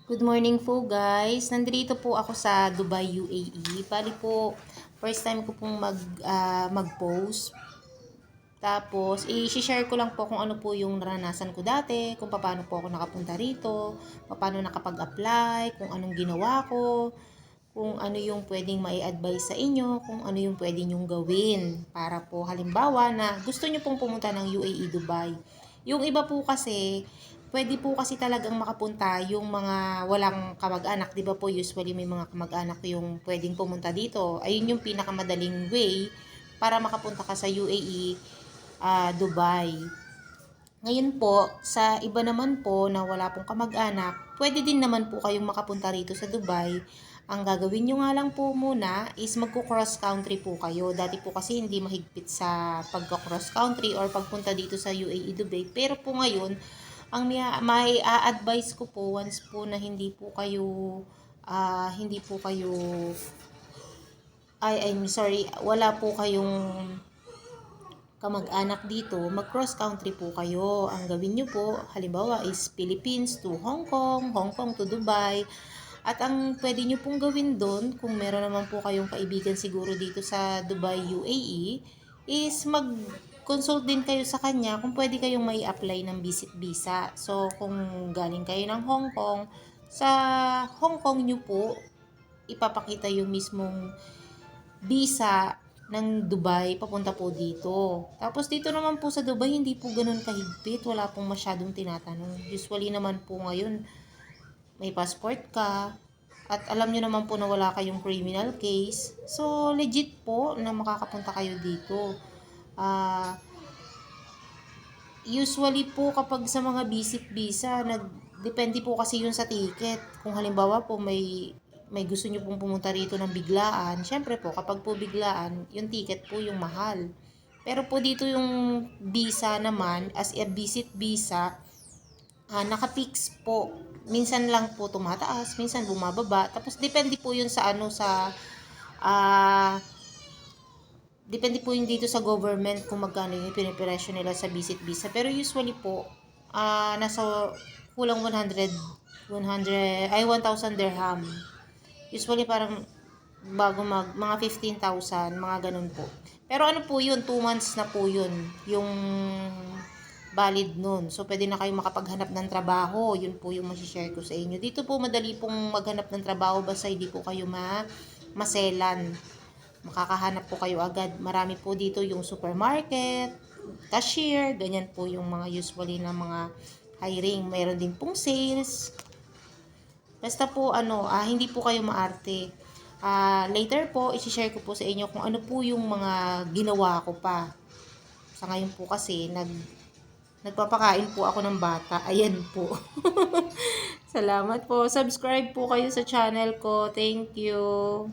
Good morning po guys. Nandito po ako sa Dubai, UAE. Bali po, first time ko pong mag-post. Tapos, i-share ko lang po kung ano po yung naranasan ko dati, kung paano po ako nakapunta rito, paano nakapag-apply, kung anong ginawa ko, kung ano yung pwedeng mai-advise sa inyo, kung ano yung pwedeng nyong gawin para po halimbawa na gusto nyo pong pumunta ng UAE Dubai. Yung iba po kasi, pwede po kasi talagang makapunta yung mga walang kamag-anak. Di ba po usually may mga kamag-anak yung pwedeng pumunta dito. Ayun yung pinakamadaling way para makapunta ka sa UAE, Dubai. Ngayon po, sa iba naman po na wala pong kamag-anak, pwede din naman po kayong makapunta rito sa Dubai. Ang gagawin nyo nga lang po muna is magko-cross country po kayo. Dati po kasi hindi mahigpit sa pagko-cross country or pagpunta dito sa UAE Dubai. Pero po ngayon, ang may a-advise ko po once po na hindi po kayo I'm sorry, wala po kayong kamag-anak dito, mag-cross country po kayo. Ang gawin nyo po, halimbawa is Philippines to Hong Kong, Hong Kong to Dubai. At ang pwede nyo pong gawin doon, kung meron naman po kayong kaibigan siguro dito sa Dubai, UAE, is mag-consult din kayo sa kanya kung pwede kayong may apply ng visit visa. So, kung galing kayo ng Hong Kong, sa Hong Kong nyo po, ipapakita yung mismong visa ng Dubai papunta po dito. Tapos dito naman po sa Dubai, hindi po ganun kahigpit. Wala pong masyadong tinatanong. Usually naman po ngayon, may passport ka. At alam nyo naman po na wala kayong criminal case. So, legit po na makakapunta kayo dito. Usually po kapag sa mga visit visa, depende po kasi yun sa ticket. Kung halimbawa po may gusto nyo pong pumunta rito ng biglaan, syempre po kapag po biglaan, yung ticket po yung mahal. Pero po dito yung visa naman, as a visit visa, naka-fix po. Minsan lang po tumataas, minsan bumababa. Tapos depende po yun sa ah, depende po yun dito sa government kung magkano yung pinipresyo nila sa visit visa. Pero usually po, nasa kulang 1,000 dirham. Usually parang bago mga 15,000, mga ganun po. Pero ano po yun, 2 months na po yun, yung valid nun. So, pwede na kayo makapaghanap ng trabaho. Yun po yung masishare ko sa inyo. Dito po, madali pong maghanap ng trabaho basta hindi po kayo maselan. Makakahanap po kayo agad. Marami po dito yung supermarket, cashier, ganyan po yung mga usually na mga hiring. Mayroon din pong sales. Basta po hindi po kayo maarte. Later po, i-share ko po sa inyo kung ano po yung mga ginawa ko pa. Sa ngayon po kasi, nagpapakain po ako ng bata. Ayan po. Salamat po. Subscribe po kayo sa channel ko. Thank you.